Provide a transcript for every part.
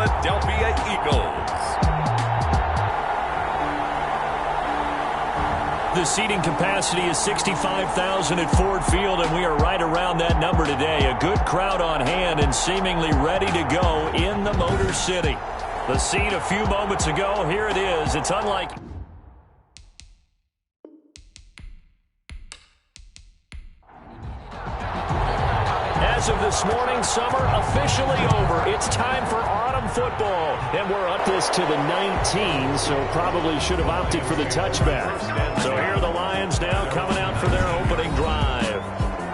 Philadelphia Eagles. The seating capacity is 65,000 at Ford Field, and we are right around that number today. A good crowd on hand and seemingly ready to go in the Motor City. The scene a few moments ago, here it is. It's unlike... As of this morning, summer officially over. It's time for autumn football. And we're up this to the 19, so probably should have opted for the touchback. So here are the Lions now coming out for their opening drive.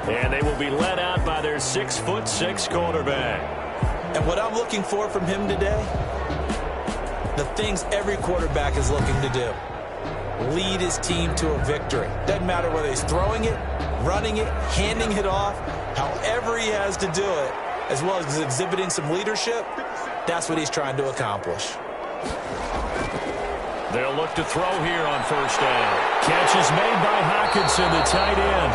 And they will be led out by their 6'6" quarterback. And what I'm looking for from him today, the things every quarterback is looking to do. Lead his team to a victory. Doesn't matter whether he's throwing it, running it, handing it off, however he has to do it, as well as exhibiting some leadership, that's what he's trying to accomplish. They'll look to throw here on first down. Catch is made by Hockenson, the tight end.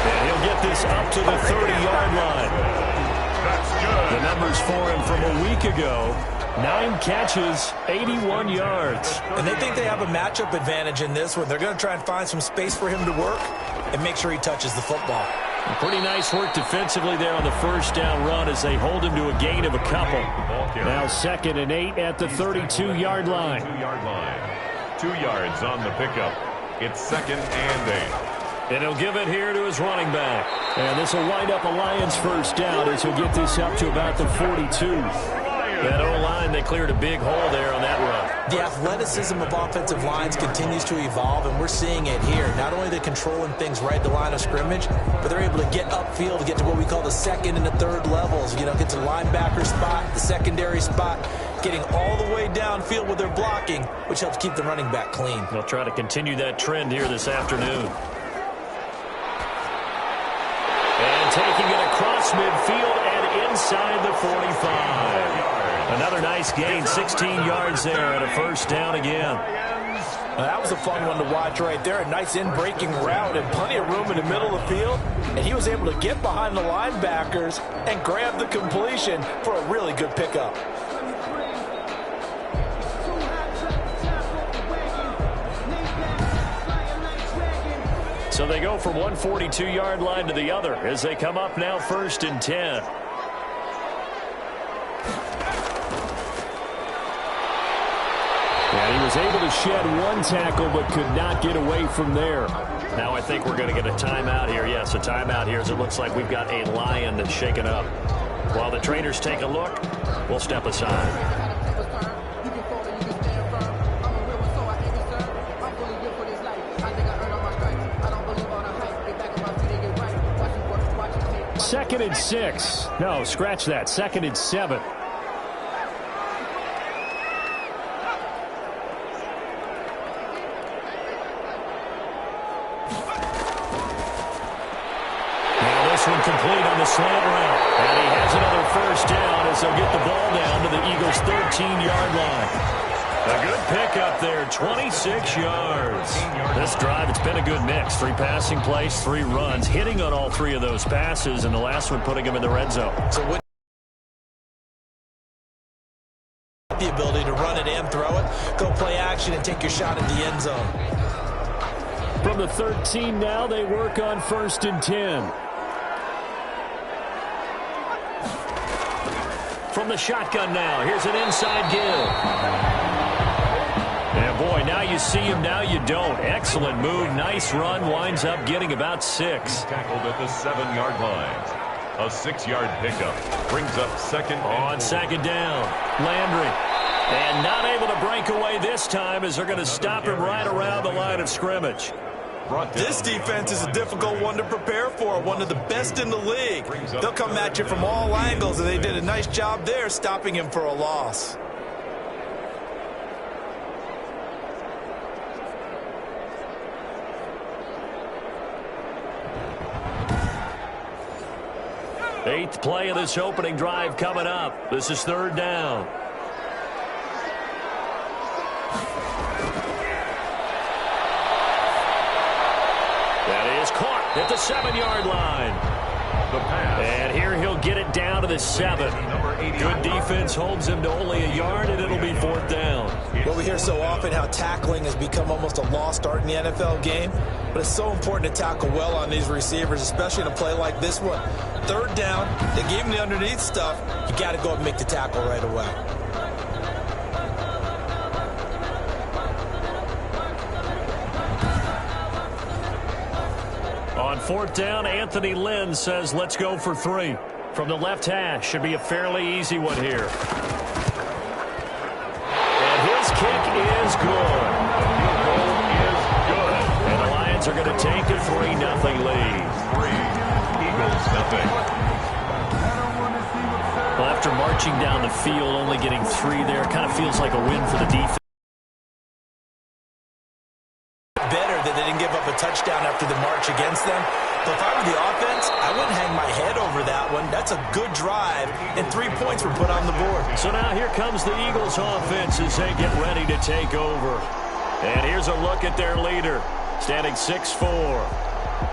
And he'll get this up to the 30-yard line. That's good. The numbers for him from a week ago. 9 catches, 81 yards. And they think they have a matchup advantage in this one. They're going to try and find some space for him to work and make sure he touches the football. Pretty nice work defensively there on the first down run as they hold him to a gain of a couple. Now 2nd and 8 at the 32-yard line. 2-yard line. 2 yards on the pickup. It's 2nd and 8. And he'll give it here to his running back. And this will wind up a Lions first down as he'll get this up to about the 42. That O-line, they cleared a big hole there on that run. The athleticism of offensive lines continues to evolve, and we're seeing it here. Not only are they controlling things right at the line of scrimmage, but they're able to get upfield to get to what we call the 2nd and the 3rd levels. You know, get to the linebacker spot, the secondary spot, getting all the way downfield with their blocking, which helps keep the running back clean. They'll try to continue that trend here this afternoon. And taking it across midfield and inside the 45. Another nice gain, 16 yards there and a first down again. That was a fun one to watch right there. A nice in-breaking route and plenty of room in the middle of the field. And he was able to get behind the linebackers and grab the completion for a really good pickup. So they go from one 42-yard line to the other as they come up now 1st and 10. And he was able to shed one tackle but could not get away from there. Now I think we're going to get a timeout here. Yes, a timeout here as it looks like we've got a Lion that's shaken up. While the trainers take a look, we'll step aside. Second and 6. No, scratch that. 2nd and 7. One complete on the slant route. And he has another first down as they'll get the ball down to the Eagles' 13-yard line. A good pickup there, 26 yards. This drive, it's been a good mix. 3 passing plays, 3 runs, hitting on all 3 of those passes, and the last one putting him in the red zone. So with the ability to run it and throw it, go play action and take your shot at the end zone. From the 13 now, they work on 1st and 10. From the shotgun now, here's an inside give. And boy, now you see him, now you don't. Excellent move, nice run, winds up getting about 6. Tackled at the 7-yard line. A 6-yard pickup brings up 2nd on 2nd down. Landry. And not able to break away this time as they're going to stop him right around the line of scrimmage. This defense is a difficult one to prepare for, one of the best in the league. They'll come at you from all angles, and they did a nice job there stopping him for a loss. Eighth play of this opening drive coming up. This is 3rd down. That is caught at the 7-yard line. The pass. And here he'll get it down to the 7. Good defense holds him to only a yard, and it'll be 4th down. Well, we hear so often how tackling has become almost a lost art in the NFL game, but it's so important to tackle well on these receivers, especially in a play like this one. 3rd down, they gave him the underneath stuff. You got to go and make the tackle right away. On 4th down, Anthony Lynn says, let's go for 3. From the left hash, should be a fairly easy one here. And his kick is good. The field goal is good. And the Lions are going to take a 3-0 lead. 3. Eagles, nothing. Well, after marching down the field, only getting 3 there, kind of feels like a win for the defense. Better that they didn't give up a touchdown after the march against them. But if I were the offense, I wouldn't hang my head over that one. That's a good drive, and 3 points were put on the board. So now here comes the Eagles offense as they get ready to take over. And here's a look at their leader, standing 6'4".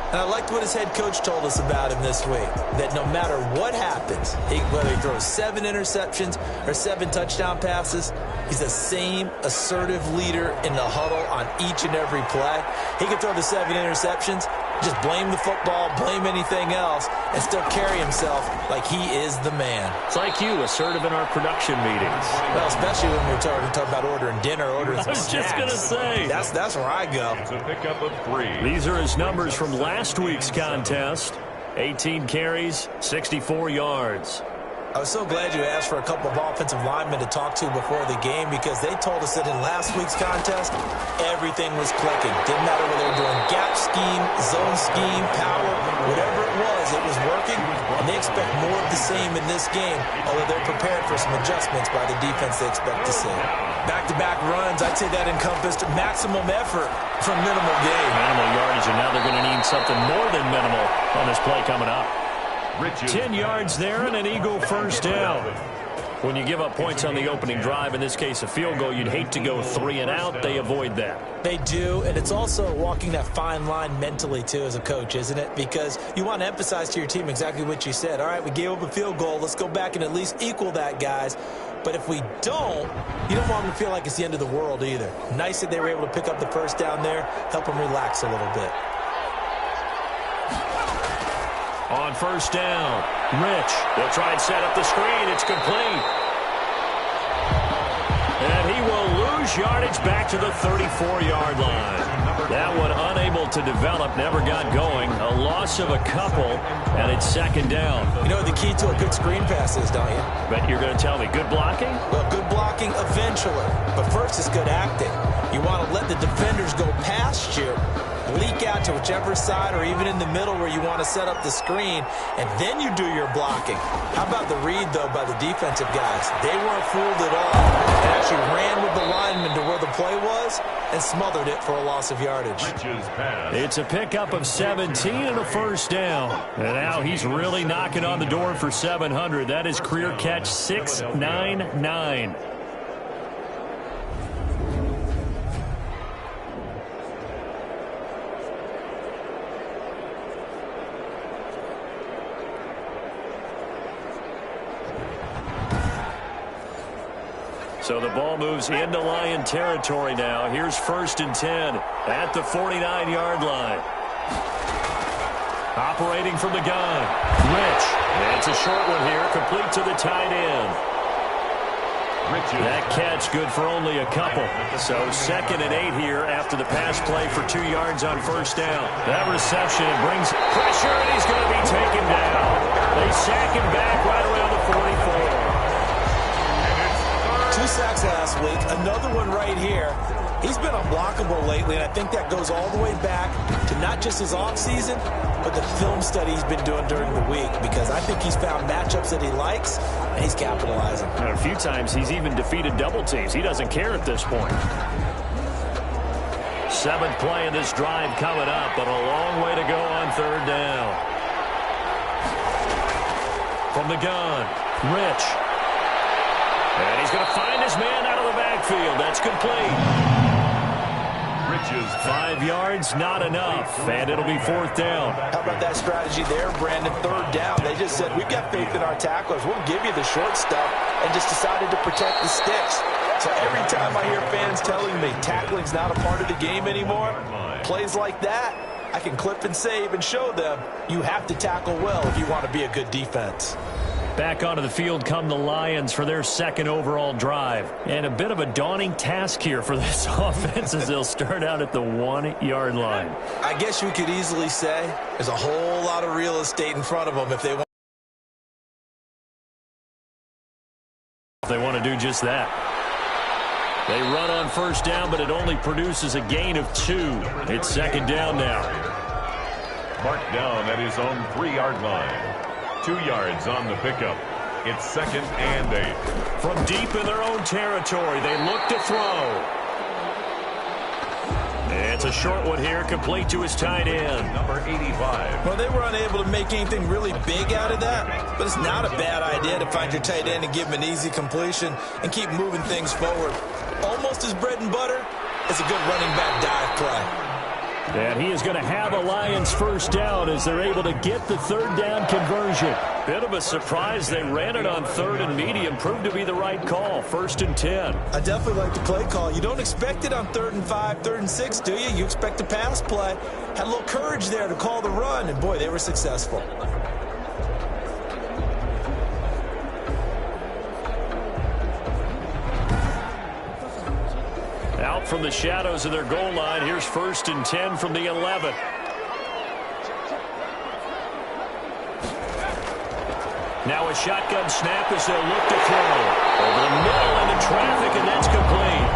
And I liked what his head coach told us about him this week, that no matter what happens, whether he throws 7 interceptions or 7 touchdown passes, he's the same assertive leader in the huddle on each and every play. He can throw the 7 interceptions, just blame the football, blame anything else, and still carry himself like he is the man. It's like you, assertive in our production meetings. Well, especially when we're talking about ordering dinner, ordering some snacks. I was just going to say. That's where I go. It's a pickup of 3. These are his numbers from last week's contest. 18 carries, 64 yards. I was so glad you asked for a couple of offensive linemen to talk to before the game, because they told us that in last week's contest, everything was clicking. Didn't matter whether they were doing gap scheme, zone scheme, power, whatever it was working, and they expect more of the same in this game, although they're prepared for some adjustments by the defense they expect to see. Back-to-back runs, I'd say that encompassed maximum effort from minimal gain. Minimal yardage, and now they're going to need something more than minimal on this play coming up. 10 yards there and an Eagle 1st down. When you give up points on the opening drive, in this case a field goal, you'd hate to go 3 and out. They avoid that. They do, and it's also walking that fine line mentally, too, as a coach, isn't it? Because you want to emphasize to your team exactly what you said. All right, we gave up a field goal. Let's go back and at least equal that, guys. But if we don't, you don't want them to feel like it's the end of the world either. Nice that they were able to pick up the 1st down there, help them relax a little bit. On 1st down, Rich will try and set up the screen. It's complete. And he will lose yardage back to the 34-yard line. That one unable to develop, never got going. A loss of a couple, and it's 2nd down. You know what the key to a good screen pass is, don't you? Bet you're going to tell me, good blocking? Well, good blocking eventually. But first, it's good acting. You want to let the defenders go past you, leak out to whichever side or even in the middle where you want to set up the screen, and then you do your blocking. How about the read, though, by the defensive guys? They weren't fooled at all. They actually ran with the lineman to where the play was and smothered it for a loss of yardage. It's a pickup of 17 and a 1st down. And now he's really knocking on the door for 700. That is career catch 699. So the ball moves into Lion territory now. Here's 1st and 10 at the 49-yard line. Operating from the gun, Rich. And it's a short one here, complete to the tight end. That catch good for only a couple. So 2nd and 8 here after the pass play for 2 yards on 1st down. That reception brings pressure, and he's going to be taken down. They sack him back right around the 44. 2 sacks last week, another one right here. He's been unblockable lately, and I think that goes all the way back to not just his offseason, but the film study he's been doing during the week, because I think he's found matchups that he likes, and he's capitalizing. And a few times he's even defeated double teams. He doesn't care at this point. 7th play in this drive coming up, but a long way to go on 3rd down. From the gun, Rich. And he's going to find his man out of the backfield. That's complete. reaches 5 yards, not enough, and it'll be 4th down. How about that strategy there, Brandon? 3rd down. They just said, we've got faith in our tacklers. We'll give you the short stuff, and just decided to protect the sticks. So every time I hear fans telling me tackling's not a part of the game anymore, plays like that, I can clip and save and show them you have to tackle well if you want to be a good defense. Back onto the field come the Lions for their 2nd overall drive. And a bit of a daunting task here for this offense as they'll start out at the 1-yard line. I guess you could easily say there's a whole lot of real estate in front of them if they want to do just that. They run on 1st down, but it only produces a gain of 2. It's 2nd down now. marked down at his own 3-yard line. 2 yards on the pickup. It's 2nd and 8. From deep in their own territory, they look to throw. It's a short one here, complete to his tight end. Number 85. Well, they were unable to make anything really big out of that, but it's not a bad idea to find your tight end and give him an easy completion and keep moving things forward. Almost as bread and butter as a good running back dive play. And he is going to have a Lions 1st down as they're able to get the 3rd down conversion. Bit of a surprise. They ran it on 3rd and medium. Proved to be the right call. 1st and 10. I definitely like the play call. You don't expect it on 3rd and 5, 3rd and 6, do you? You expect a pass play. Had a little courage there to call the run, and boy, they were successful. Out from the shadows of their goal line. Here's 1st and 10 from the 11. Now a shotgun snap as they'll look to throw. Over the middle into traffic, and that's complete.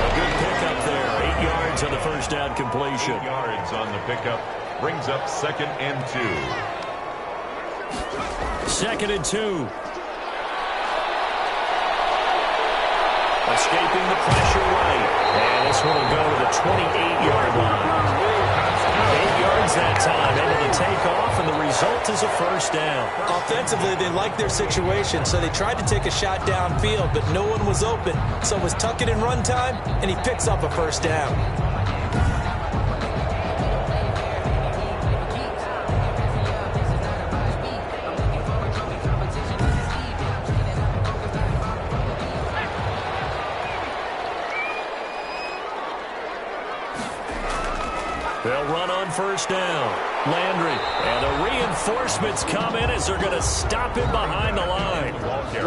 A good pickup there. 8 yards on the 1st down completion. 8 yards on the pickup. Brings up 2nd and 2. 2nd and 2. Escaping the pressure right. And this one will go to the 28-yard line. 8 yards that time. Able to take off, and the result is a 1st down. Offensively, they liked their situation, so they tried to take a shot downfield, but no one was open. So it was tuck it in run time, and he picks up a 1st down. They'll run on 1st down. Landry. And the reinforcements come in as they're going to stop him behind the line.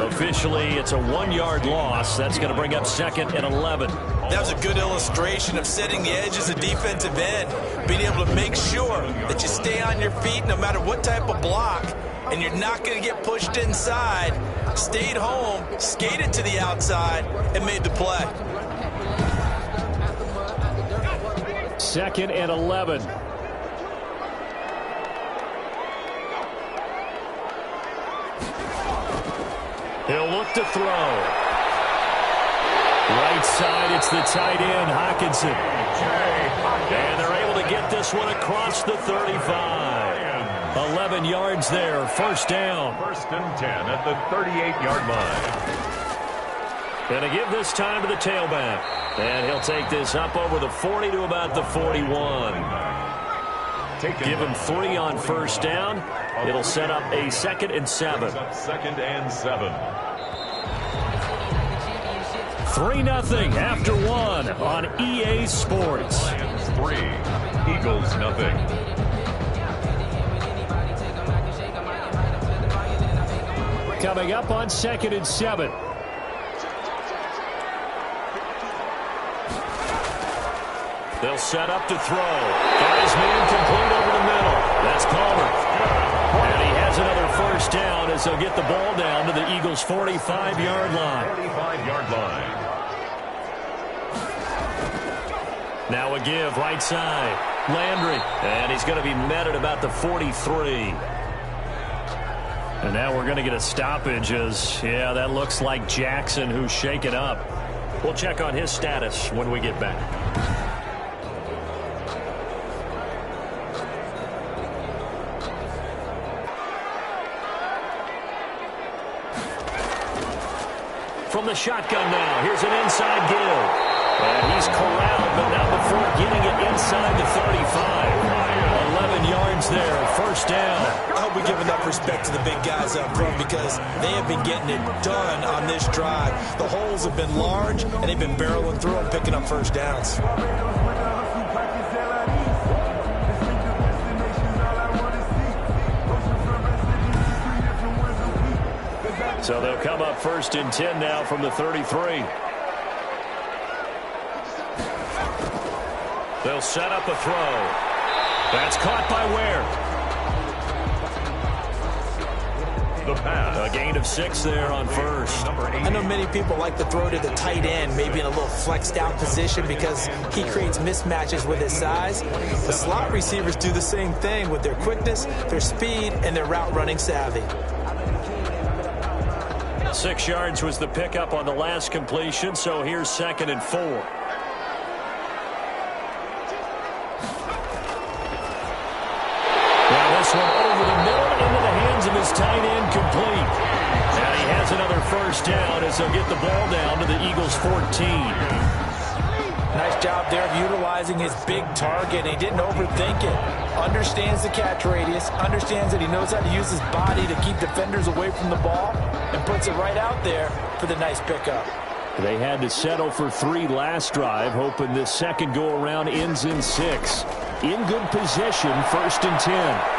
Officially, it's a 1-yard loss. That's going to bring up 2nd and 11. That was a good illustration of setting the edge as a defensive end. Being able to make sure that you stay on your feet no matter what type of block. And you're not going to get pushed inside. Stayed home, skated to the outside, and made the play. 2nd and 11. He'll look to throw. Right side, it's the tight end, Hockenson. And they're able to get this one across the 35. 11 yards there, 1st down. 1st and 10 at the 38-yard line. Going to give this time to the tailback. And he'll take this up over the 40 to about the 41. Give him 3 on 1st down. It'll set up a 2nd and 7. 2nd and 7. 3-0 after 1 on EA Sports. Lions 3, Eagles 0. Coming up on 2nd and 7. They'll set up to throw. Got his man complete over the middle. That's Palmer. And he has another 1st down as they'll get the ball down to the Eagles' 45-yard line. 45-yard line. Now a give right side. Landry. And he's going to be met at about the 43. And now we're going to get a stoppage as, yeah, that looks like Jackson who's shaken up. We'll check on his status when we get back. From the shotgun now, here's an inside give. And he's corralled, but not before getting it inside the 35. 11 yards there, first down. I hope we give enough respect to the big guys up front because they have been getting it done on this drive. The holes have been large, and they've been barreling through and picking up first downs. So they'll come up first and 10 now from the 33. They'll set up a throw. That's caught by Ware. The pass. A gain of 6 there on first. I know many people like to throw to the tight end, maybe in a little flexed out position because he creates mismatches with his size. The slot receivers do the same thing with their quickness, their speed, and their route running savvy. 6 yards was the pickup on the last completion, so here's 2nd and 4. Now this one over the middle into the hands of his tight end, complete. And he has another first down as they'll get the ball down to the Eagles' 14. Nice job there of utilizing his big target. He didn't overthink it. Understands the catch radius, understands that he knows how to use his body to keep defenders away from the ball, and puts it right out there for the nice pickup. They had to settle for 3 last drive, hoping this second go-around ends in 6. In good position, 1st and 10.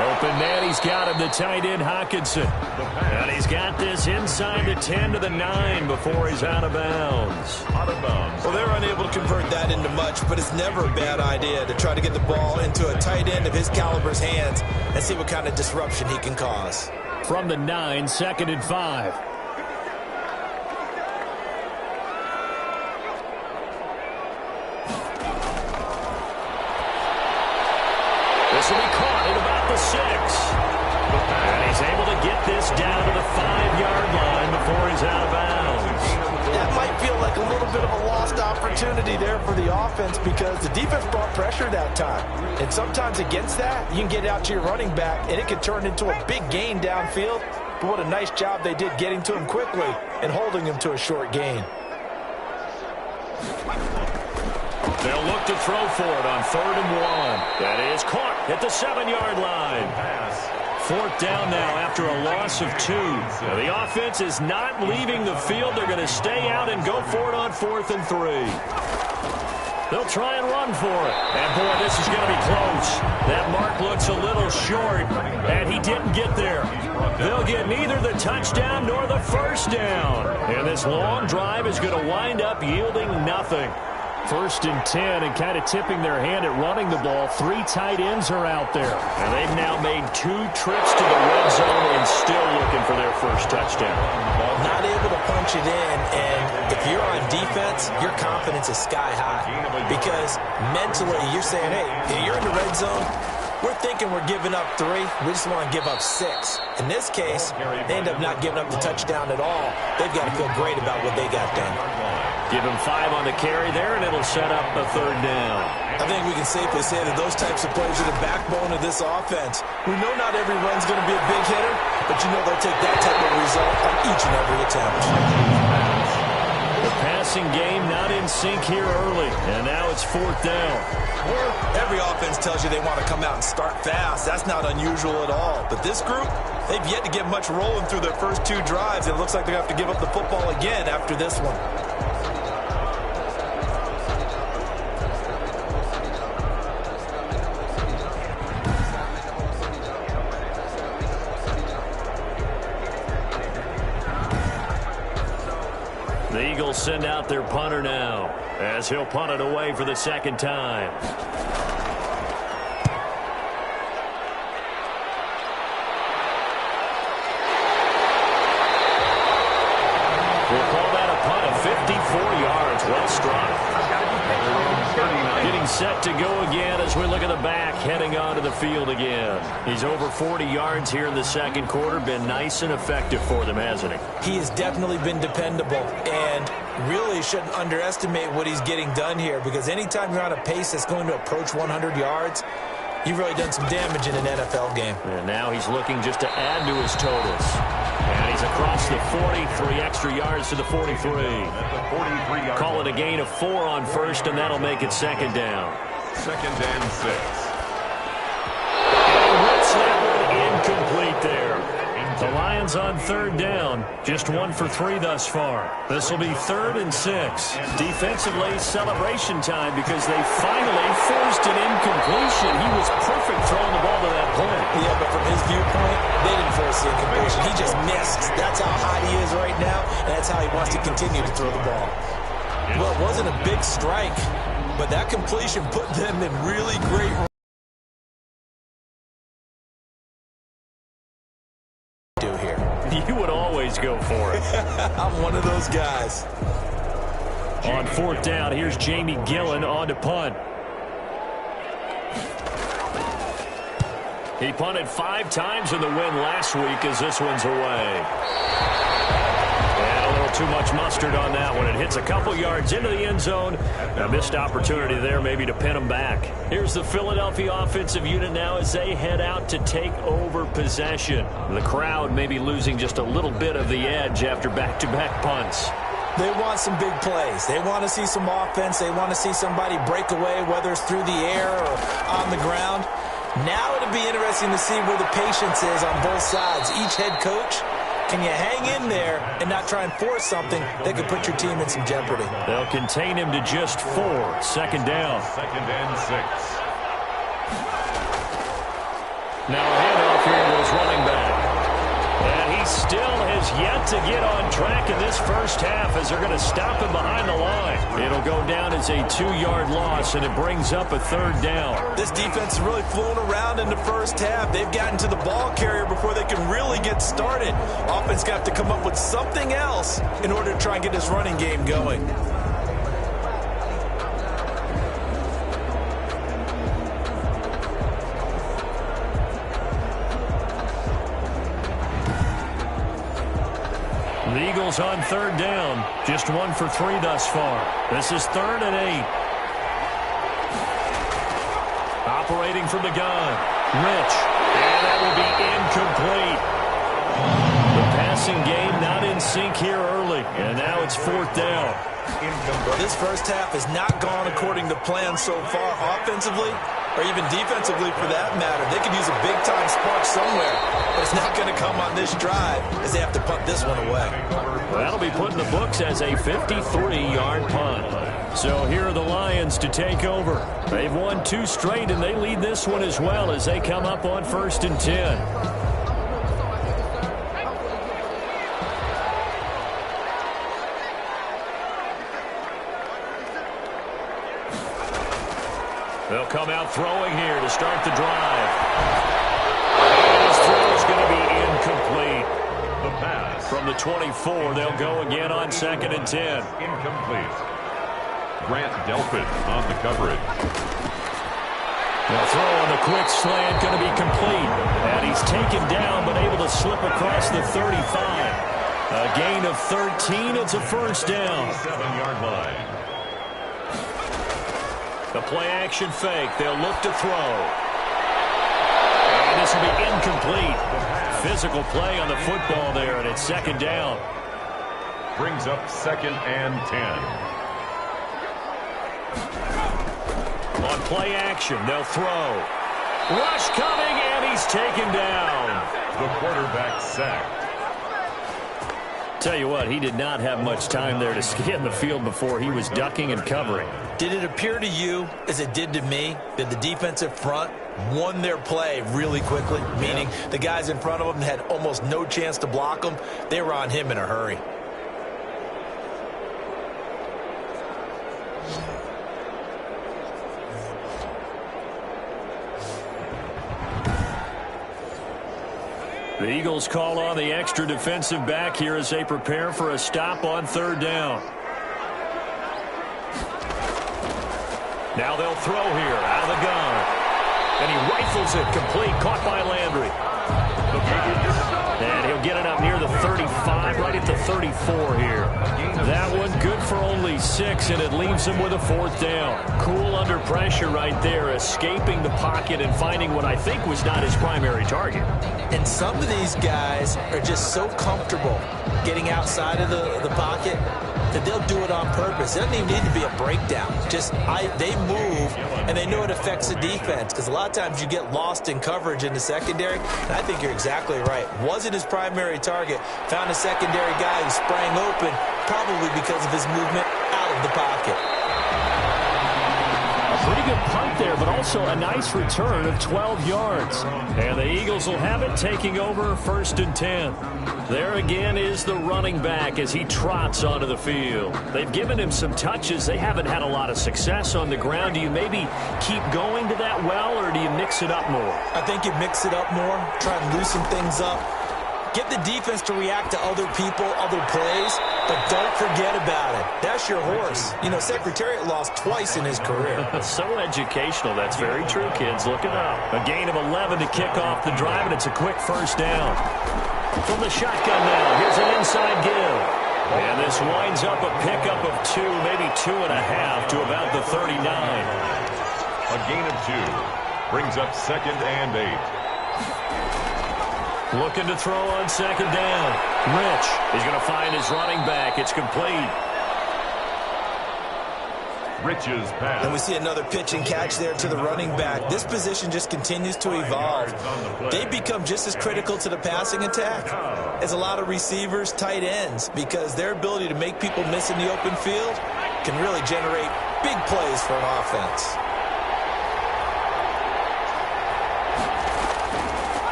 Open man, he's got him, the tight end, Hawkinson. And he's got this inside the 10 to the 9 before he's out of bounds. Well, they're unable to convert that into much, but it's never a bad idea to try to get the ball into a tight end of his caliber's hands and see what kind of disruption he can cause. From the 9, 2nd and 5. This will be caught at about the 6. And he's able to get this down to the 5-yard line before he's out of bounds. That might feel like a little bit of a lost opportunity there for the offense because the defense brought pressure that time. And sometimes against that, you can get out to your running back, and it can turn into a big gain downfield. But what a nice job they did getting to him quickly and holding him to a short gain. They'll look to throw for it on 3rd and 1. That is caught at the 7-yard line. 4th down now after a loss of 2. Now the offense is not leaving the field. They're going to stay out and go for it on 4th and 3. They'll try and run for it. And, boy, this is going to be close. That mark looks a little short, and he didn't get there. They'll get neither the touchdown nor the first down. And this long drive is going to wind up yielding nothing. 1st and 10, and kind of tipping their hand at running the ball. 3 tight ends are out there. And they've now made 2 trips to the red zone and still looking for their first touchdown. Not able to punch it in, and if you're on defense, your confidence is sky high. Because mentally, you're saying, hey, you're in the red zone. We're thinking we're giving up 3. We just want to give up 6. In this case, they end up not giving up the touchdown at all. They've got to feel great about what they got done. Give him 5 on the carry there, and it'll set up a 3rd down. I think we can safely say that those types of plays are the backbone of this offense. We know not every run's going to be a big hitter, but you know they'll take that type of result on each and every attempt. The passing game not in sync here early, and now it's 4th down. Every offense tells you they want to come out and start fast. That's not unusual at all. But this group, they've yet to get much rolling through their first 2 drives. It looks like they have to give up the football again after this one. The Eagles send out their punter now as he'll punt it away for the 2nd time. We'll call that a punt of 54 yards. Well struck. Getting set to go again as we look at the back heading onto the field again. He's over 40 yards here in the 2nd quarter. Been nice and effective for them, hasn't he? He has definitely been dependable, and really shouldn't underestimate what he's getting done here, because anytime you're on a pace that's going to approach 100 yards, you've really done some damage in an NFL game. And now he's looking just to add to his totals. And he's across the 40, 3 extra yards to the 43. At the 43-yard Call it a gain of 4 on first, and that'll make it second down. Second and 6. And rips that one incomplete there. The Lions on third down, just 1 for 3 thus far. This will be 3rd and 6. Defensively, celebration time because they finally forced an incompletion. He was perfect throwing the ball to that point. Yeah, but from his viewpoint, they didn't force the incompletion. He just missed. That's how hot he is right now, and that's how he wants to continue to throw the ball. Well, it wasn't a big strike, but that completion put them in really great You would always go for it. I'm one of those guys. On 4th down, here's Jamie Gillen on to punt. He punted 5 times in the win last week as this one's away. And a little too much mustard on that one. It hits a couple yards into the end zone. A missed opportunity there maybe to pin him back. Here's the Philadelphia offensive unit now as they head out to take over possession. The crowd may be losing just a little bit of the edge after back-to-back punts. They want some big plays. They want to see some offense. They want to see somebody break away, whether it's through the air or on the ground. Now it'll be interesting to see where the patience is on both sides. Each head coach, can you hang in there and not try and force something that could put your team in some jeopardy? They'll contain him to just 4. Second down. Second and 6. Now a handoff here to his running back. And he still has yet to get on track in this first half as they're going to stop him behind the line. It'll go down as a 2-yard loss, and it brings up a 3rd down. This defense has really flown around in the first half. They've gotten to the ball carrier before they can really get started. Offense got to come up with something else in order to try and get this running game going. The Eagles on 3rd down. Just 1 for 3 thus far. This is 3rd and 8. Operating from the gun. Rich. And that will be incomplete. The passing game not in sync here early. And now it's 4th down. This first half has not gone according to plan so far offensively or even defensively for that matter. They could use a big-time spark somewhere, but it's not going to come on this drive as they have to punt this one away. That'll be put in the books as a 53-yard punt. So here are the Lions to take over. They've won 2 straight, and they lead this one as well as they come up on 1st and 10. They'll come out throwing here to start the drive. And his throw is going to be incomplete. The pass. From the 24, they'll go again on 2nd and 10. Incomplete. Grant Delpit on the coverage. The throw on the quick slant going to be complete. And he's taken down but able to slip across the 35. A gain of 13. It's a 1st down. 7-yard line. The play-action fake. They'll look to throw. And this will be incomplete. Physical play on the football there, and it's 2nd down. Brings up 2nd and 10. On play-action, they'll throw. Rush coming, and he's taken down. The quarterback sacked. Tell you what, he did not have much time there to scan the field before he was ducking and covering. Did it appear to you, as it did to me, that the defensive front won their play really quickly? Meaning the guys in front of them had almost no chance to block them. They were on him in a hurry. The Eagles call on the extra defensive back here as they prepare for a stop on 3rd down. Now they'll throw here out of the gun. And he rifles it complete, caught by Landry. And he'll get it up near the 35, right at the 34 here. That one good for only 6, and it leaves him with a 4th down. Cool under pressure right there, escaping the pocket and finding what I think was not his primary target. And some of these guys are just so comfortable getting outside of the pocket that they'll do it on purpose. It doesn't even need to be a breakdown. They move, and they know it affects the defense, because a lot of times you get lost in coverage in the secondary, and I think you're exactly right. Wasn't his primary target. Found a secondary guy who sprang open, probably because of his movement out of the pocket. Pretty good punt there, but also a nice return of 12 yards. And the Eagles will have it, taking over 1st and 10. There again is the running back as he trots onto the field. They've given him some touches. They haven't had a lot of success on the ground. Do you maybe keep going to that well, or do you mix it up more? I think you mix it up more, try and loosen things up. Get the defense to react to other people, other plays, but don't forget about it. That's your horse. You know, Secretariat lost twice in his career. So educational. That's very true, kids. Look it up. A gain of 11 to kick off the drive, and it's a quick 1st down. From the shotgun now, here's an inside give. And this winds up a pickup of 2, maybe 2.5 to about the 39. A gain of 2 brings up 2nd and 8. Looking to throw on 2nd down. Rich is going to find his running back. It's complete. Rich's pass. And we see another pitch and catch there to the running back. This position just continues to evolve. They become just as critical to the passing attack as a lot of receivers, tight ends, because their ability to make people miss in the open field can really generate big plays for an offense.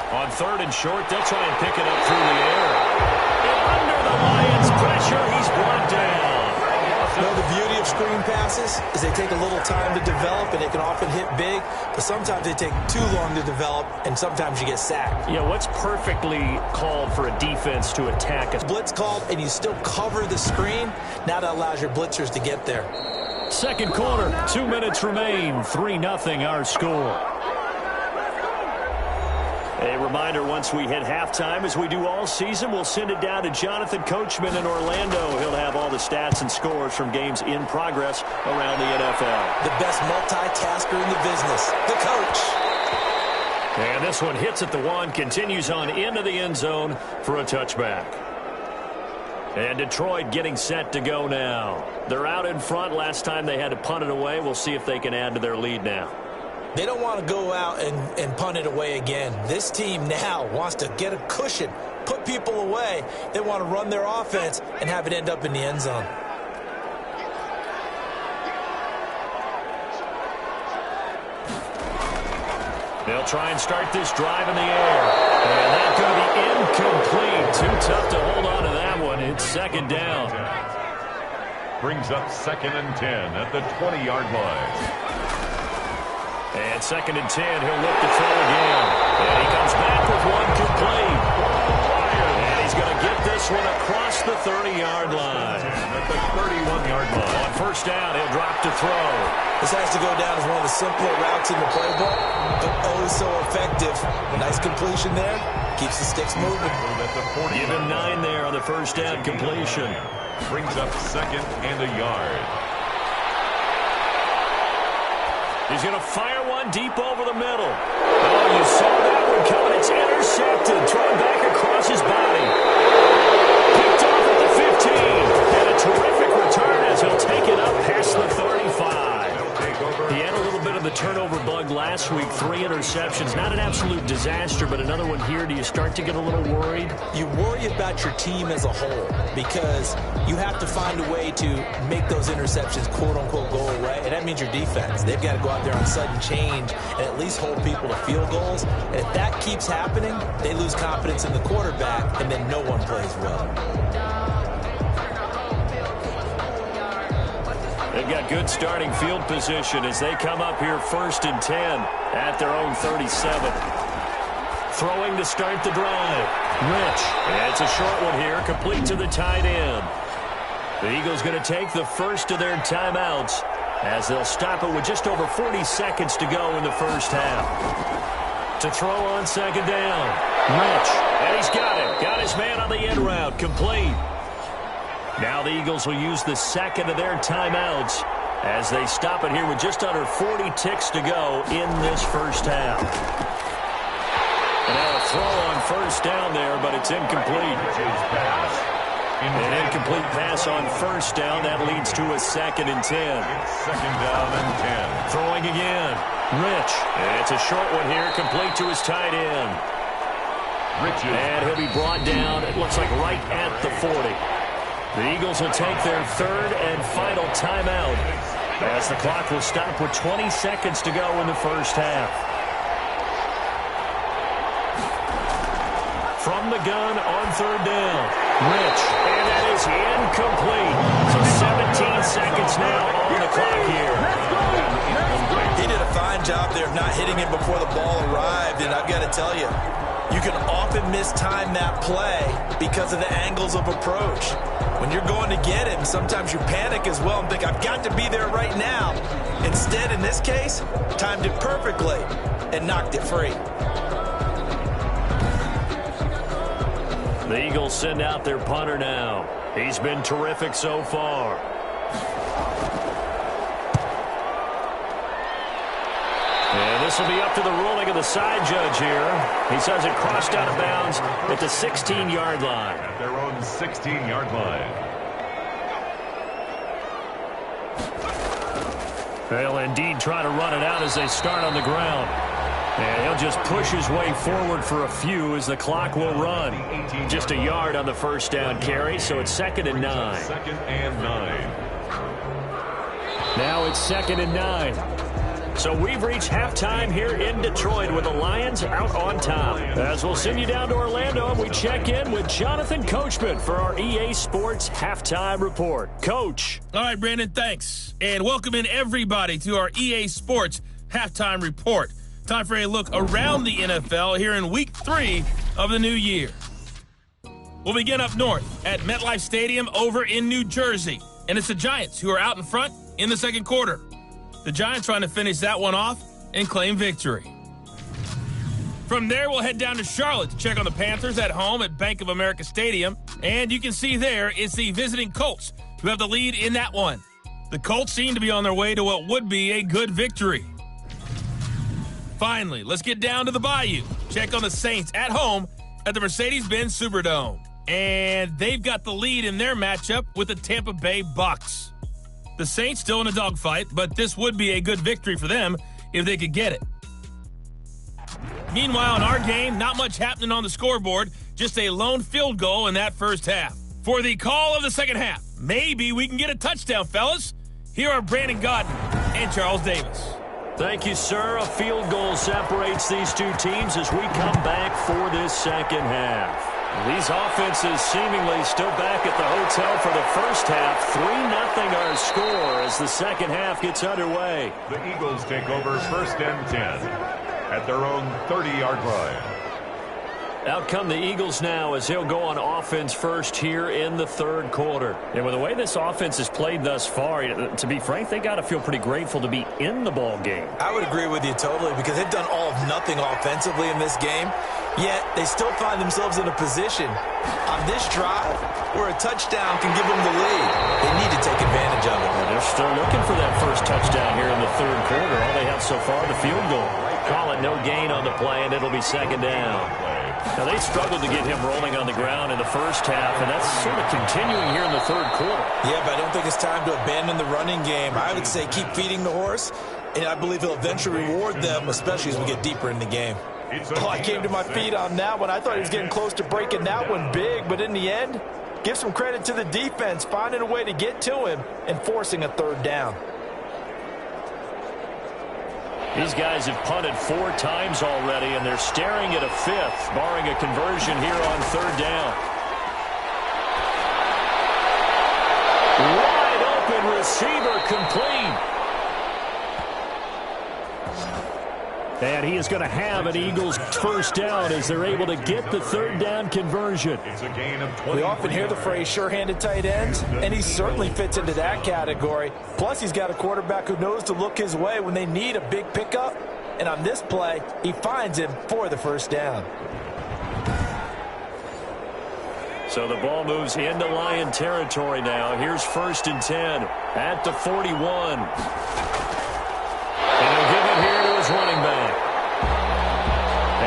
On 3rd and short, they'll try and pick it up through the air. And under the Lions' pressure, he's brought down. You know, the beauty of screen passes is they take a little time to develop, and they can often hit big, but sometimes they take too long to develop, and sometimes you get sacked. Yeah, what's perfectly called for a defense to attack a blitz called, and you still cover the screen. Now that allows your blitzers to get there. 2nd quarter, 2 minutes remain, 3-0 our score. A reminder, once we hit halftime, as we do all season, we'll send it down to Jonathan Coachman in Orlando. He'll have all the stats and scores from games in progress around the NFL. The best multitasker in the business, the coach. And this one hits at the 1, continues on into the end zone for a touchback. And Detroit getting set to go now. They're out in front. Last time they had to punt it away. We'll see if they can add to their lead now. They don't want to go out and punt it away again. This team now wants to get a cushion, put people away. They want to run their offense and have it end up in the end zone. They'll try and start this drive in the air. And that's going to be incomplete. Too tough to hold on to that one. It's 2nd down. Brings up 2nd and 10 at the 20-yard line. And 2nd and 10, he'll look to throw again. And he comes back with one complete. And he's going to get this one across the 30-yard line. At the 31-yard line. On 1st down, he'll drop to throw. This has to go down as one of the simpler routes in the playbook, but oh so effective. Nice completion there. Keeps the sticks moving. Give him 9 there on the 1st down completion. Brings up 2nd and a yard. He's going to fire one deep over the middle. Oh, you saw that one coming. It's intercepted. Thrown back across his body. Picked off at the 15. And a terrific return as he'll take it up past the 35. He had a little bit of the turnover bug last week. 3 interceptions. Not an absolute disaster, but another one here. Do you start to get a little worried? You worry about your team as a whole because you have to find a way to make those interceptions, quote-unquote, go away. And that means your defense. They've got to go out there on sudden change and at least hold people to field goals. And if that keeps happening, they lose confidence in the quarterback, and then no one plays well. They've got good starting field position as they come up here 1st and 10 at their own 37. Throwing to start the drive. Rich. And it's a short one here, complete to the tight end. The Eagles going to take the first of their timeouts as they'll stop it with just over 40 seconds to go in the 1st half. To throw on 2nd down. Rich. And he's got it. Got his man on the end route. Complete. Now the Eagles will use the second of their timeouts as they stop it here with just under 40 ticks to go in this first half. And now a throw on first down there, but it's incomplete. An incomplete pass on first down. That leads to a 2nd and 10. It's 2nd down and 10. Throwing again. Rich. It's a short one here, complete to his tight end. And he'll be brought down, it looks like right at the 40. The Eagles will take their 3rd and final timeout as the clock will stop with 20 seconds to go in the first half. From the gun on 3rd down. Rich. And that is incomplete. So 17 seconds now on the clock here. He did a fine job there of not hitting him before the ball arrived, and I've got to tell you, you can often mistime that play because of the angles of approach. When you're going to get him, sometimes you panic as well and think, I've got to be there right now. Instead, in this case, timed it perfectly and knocked it free. The Eagles send out their punter now. He's been terrific so far. And this will be up to the ruling of the side judge here. He says it crossed out of bounds at the 16-yard line. At their own 16-yard line. They'll indeed try to run it out as they start on the ground. And he'll just push his way forward for a few as the clock will run. Just a yard on the first down carry, so it's 2nd and 9. 2nd and 9. Now it's 2nd and 9. So we've reached halftime here in Detroit with the Lions out on top. As we'll send you down to Orlando, and we check in with Jonathan Coachman for our EA Sports Halftime Report. Coach. All right, Brandon, thanks. And welcome in everybody to our EA Sports Halftime Report. Time for a look around the NFL here in Week 3 of the new year. We'll begin up north at MetLife Stadium over in New Jersey. And it's the Giants who are out in front in the second quarter. The Giants trying to finish that one off and claim victory. From there, we'll head down to Charlotte to check on the Panthers at home at Bank of America Stadium. And you can see there it's the visiting Colts who have the lead in that one. The Colts seem to be on their way to what would be a good victory. Finally, let's get down to the Bayou. Check on the Saints at home at the Mercedes-Benz Superdome. And they've got the lead in their matchup with the Tampa Bay Bucks. The Saints still in a dogfight, but this would be a good victory for them if they could get it. Meanwhile, in our game, not much happening on the scoreboard, just a lone field goal in that first half. For the call of the second half, maybe we can get a touchdown, fellas. Here are Brandon Godden and Charles Davis. Thank you, sir. A field goal separates these two teams as we come back for this second half. These offenses seemingly still back at the hotel for the first half. 3-0 our score as the second half gets underway. The Eagles take over 1st and 10 at their own 30-yard line. Out come the Eagles now as he'll go on offense first here in the third quarter. And with the way this offense has played thus far, to be frank, they got to feel pretty grateful to be in the ball game. I would agree with you totally because they've done all of nothing offensively in this game, yet they still find themselves in a position on this drive where a touchdown can give them the lead. They need to take advantage of it. They're still looking for that first touchdown here in the third quarter. All they have so far, the field goal. Call it no gain on the play, and it'll be second down. Now, they struggled to get him rolling on the ground in the first half, and that's sort of continuing here in the third quarter. Yeah, but I don't think it's time to abandon the running game. I would say keep feeding the horse, and I believe he'll eventually reward them, especially as we get deeper in the game. Oh, I came to my feet on that one. I thought he was getting close to breaking that one big, but in the end, give some credit to the defense, finding a way to get to him and forcing a third down. These guys have punted 4 times already, and they're staring at a 5th, barring a conversion here on third down. Wide open receiver complete. And he is going to have an Eagles first down as they're able to get the third down conversion. It's a gain of 20. We often hear the phrase sure-handed tight ends, and he certainly fits into that category. Plus, he's got a quarterback who knows to look his way when they need a big pickup. And on this play, he finds him for the first down. So So the ball moves into Lion territory now. Here's 1st and 10 at the 41. And he'll give it here to his running back.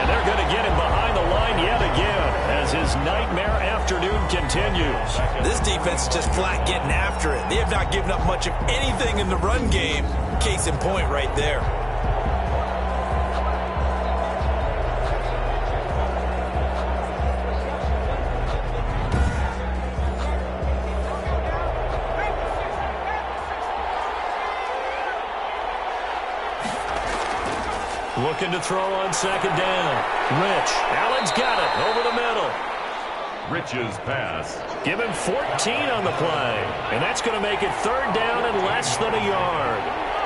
And they're going to get him behind the line yet again as his nightmare afternoon continues. This defense is just flat getting after it. They have not given up much of anything in the run game. Case in point right there. Looking to throw on 2nd down. Rich. Allen's got it over the middle. Rich's pass. Give him 14 on the play. And that's going to make it 3rd down and less than a yard.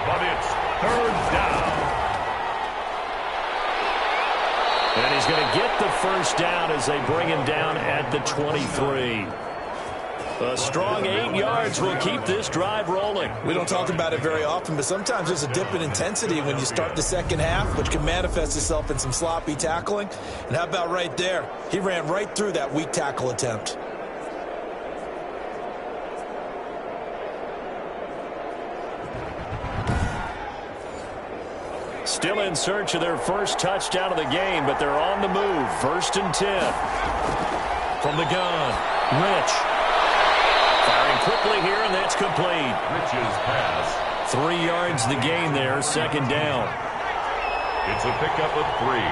But it's 3rd down. And he's going to get the 1st down as they bring him down at the 23. A strong 8 yards will keep this drive rolling. We don't talk about it very often, but sometimes there's a dip in intensity when you start the second half, which can manifest itself in some sloppy tackling. And how about right there? He ran right through that weak tackle attempt. Still in search of their first touchdown of the game, but they're on the move. 1st and 10. From the gun, Rich. Firing quickly here, and that's complete. Rich's pass. 3 yards the gain there, 2nd down. It's a pickup of 3.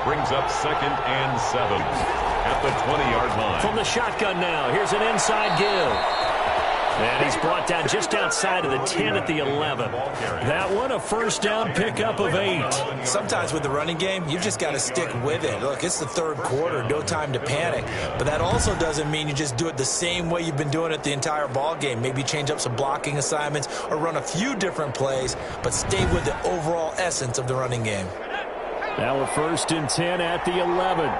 Brings up 2nd and 7 at the 20-yard line. From the shotgun now, here's an inside give. And he's brought down just outside of the 10 at the 11. That one, a 1st down pickup of 8. Sometimes with the running game, you've just got to stick with it. Look, it's the 3rd quarter, no time to panic. But that also doesn't mean you just do it the same way you've been doing it the entire ball game. Maybe change up some blocking assignments or run a few different plays, but stay with the overall essence of the running game. Now a 1st and 10 at the 11.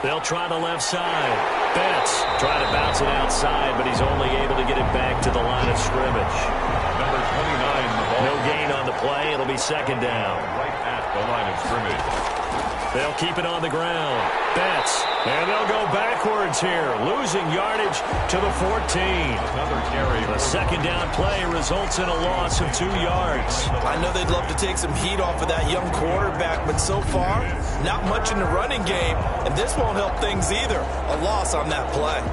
They'll try the left side. Betts trying to bounce it outside, but he's only able to get it back to the line of scrimmage. Number 29, the ball. No gain on the play. It'll be 2nd down. Right at the line of scrimmage. They'll keep it on the ground. Betts. And they'll go backwards here. Losing yardage to the 14. Another carry. The 2nd down play results in a loss of 2 yards. I know they'd love to take some heat off of that young quarterback, but so far, not much in the running game, and this won't help things either. A loss on that play.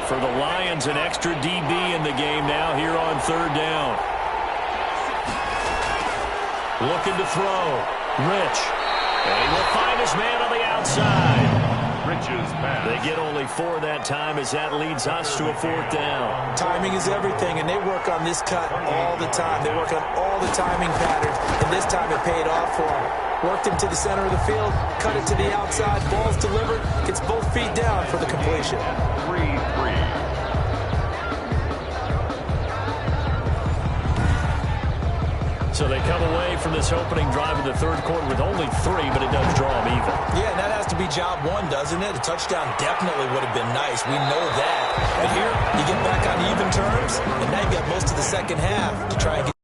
For the Lions, an extra DB in the game now here on 3rd down. Looking to throw. Rich. And he will find his man on the outside. Rich's pass. They get only 4 that time as that leads us to a 4th down. Timing is everything, and they work on this cut all the time. They work on all the timing patterns, and this time it paid off for them. Worked him to the center of the field, cut it to the outside, ball's delivered, gets both feet down for the completion. 3-3. So they come away from this opening drive in the 3rd quarter with only 3, but it does draw them even. Yeah, and that has to be job 1, doesn't it? A touchdown definitely would have been nice. We know that. But here, you get back on even terms, and now you got most of the second half to try and get